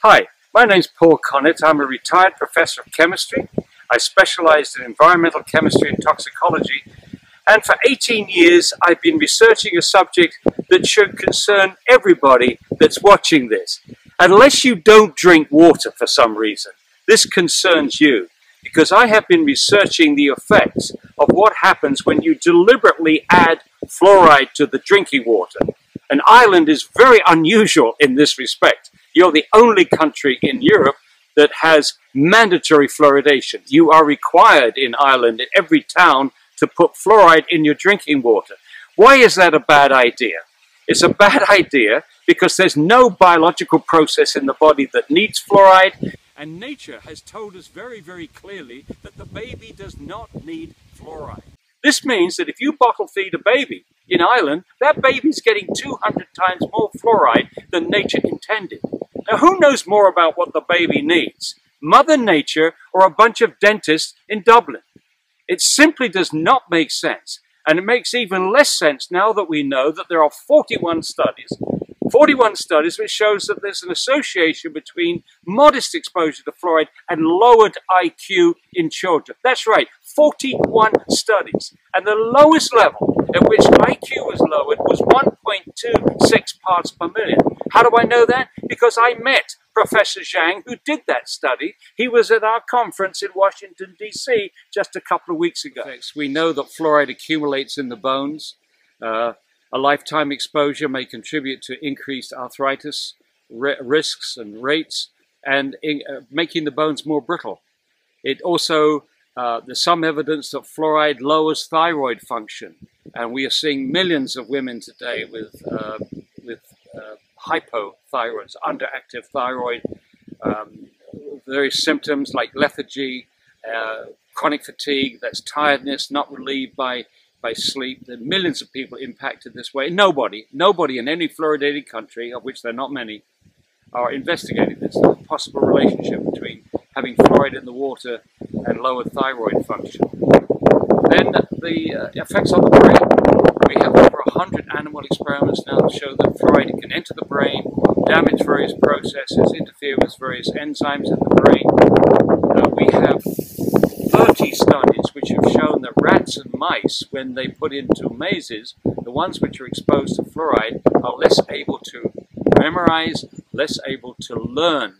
Hi, my name's Paul Connett. I'm a retired professor of chemistry. I specialized in environmental chemistry and toxicology, and for 18 years I've been researching a subject that should concern everybody that's watching this. Unless you don't drink water for some reason, this concerns you, because I have been researching the effects of what happens when you deliberately add fluoride to the drinking water. And Ireland is very unusual in this respect. You're the only country in Europe that has mandatory fluoridation. You are required in Ireland, in every town, to put fluoride in your drinking water. Why is that a bad idea? It's a bad idea because there's no biological process in the body that needs fluoride. And nature has told us very, very clearly that the baby does not need fluoride. This means that if you bottle feed a baby in Ireland, that baby's getting 200 times more fluoride than nature intended. Now, who knows more about what the baby needs? Mother Nature or a bunch of dentists in Dublin? It simply does not make sense. And it makes even less sense now that we know that there are 41 studies which shows that there's an association between modest exposure to fluoride and lowered IQ in children. That's right, 41 studies. And the lowest level at which IQ was lowered was 1.26 parts per million. How do I know that? Because I met Professor Zhang, who did that study. He was at our conference in Washington, D.C. just a couple of weeks ago. We know that fluoride accumulates in the bones. A lifetime exposure may contribute to increased arthritis risks and rates, and making the bones more brittle. It also, there's some evidence that fluoride lowers thyroid function, and we are seeing millions of women today with hypothyroids, underactive thyroid, various symptoms like lethargy, chronic fatigue, that's tiredness not relieved by sleep. There are millions of people impacted this way. Nobody in any fluoridated country, of which there are not many, are investigating this possible relationship between having fluoride in the water and lowered thyroid function. Then the effects on the brain. We have over 100 animal experiments now that show that fluoride can enter the brain, damage various processes, interfere with various enzymes in the brain. We have 30 studies which have shown that rats and mice, when they put into mazes, the ones which are exposed to fluoride are less able to memorize, less able to learn,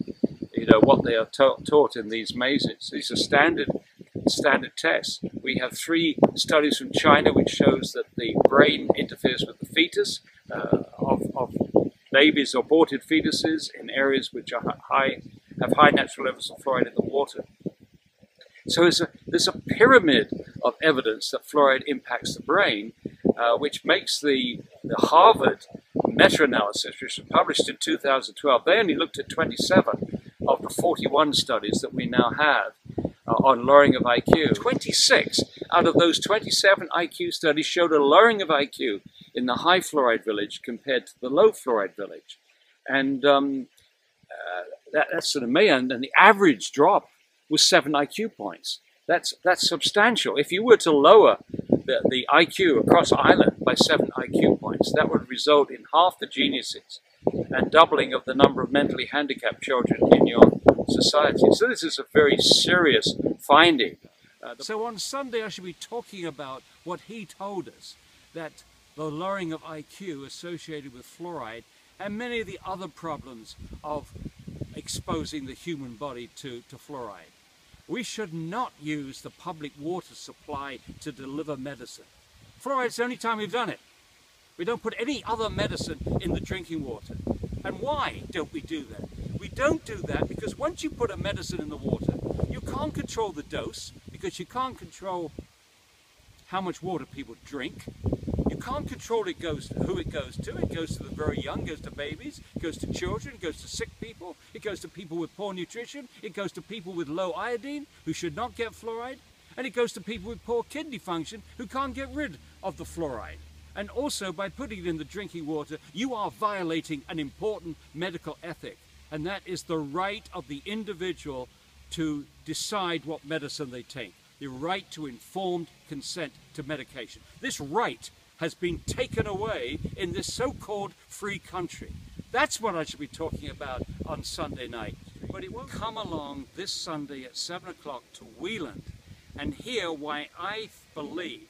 what they are taught in these mazes. These are standard tests. We have 3 studies from China which shows that the brain interferes with the fetus of babies or aborted fetuses in areas which are have high natural levels of fluoride in the water. So there's a pyramid of evidence that fluoride impacts the brain, which makes the Harvard meta-analysis, which was published in 2012, they only looked at 27 of the 41 studies that we now have on lowering of IQ. 26 out of those 27 IQ studies showed a lowering of IQ in the high fluoride village compared to the low fluoride village. And that's an amazing, and the average drop was 7 IQ points. That's substantial. If you were to lower the IQ across Ireland by 7 IQ points, that would result in half the geniuses and doubling of the number of mentally handicapped children in your society. So this is a very serious finding. So on Sunday I should be talking about what he told us, that the lowering of IQ associated with fluoride and many of the other problems of exposing the human body to fluoride. We should not use the public water supply to deliver medicine. Fluoride's the only time we've done it. We don't put any other medicine in the drinking water. And why don't we do that? We don't do that because once you put a medicine in the water, you can't control the dose, because you can't control how much water people drink. You can't control who it goes to. It goes to the very young, it goes to babies, it goes to children, it goes to sick people, it goes to people with poor nutrition, it goes to people with low iodine who should not get fluoride, and it goes to people with poor kidney function who can't get rid of the fluoride. And also, by putting it in the drinking water, you are violating an important medical ethic, and that is the right of the individual to decide what medicine they take, the right to informed consent to medication. This right has been taken away in this so-called free country. That's what I should be talking about on Sunday night. But it will come along this Sunday at 7 o'clock to Wheeland and hear why I believe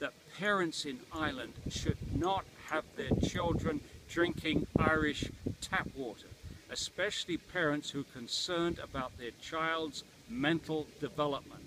that parents in Ireland should not have their children drinking Irish tap water, especially parents who are concerned about their child's mental development.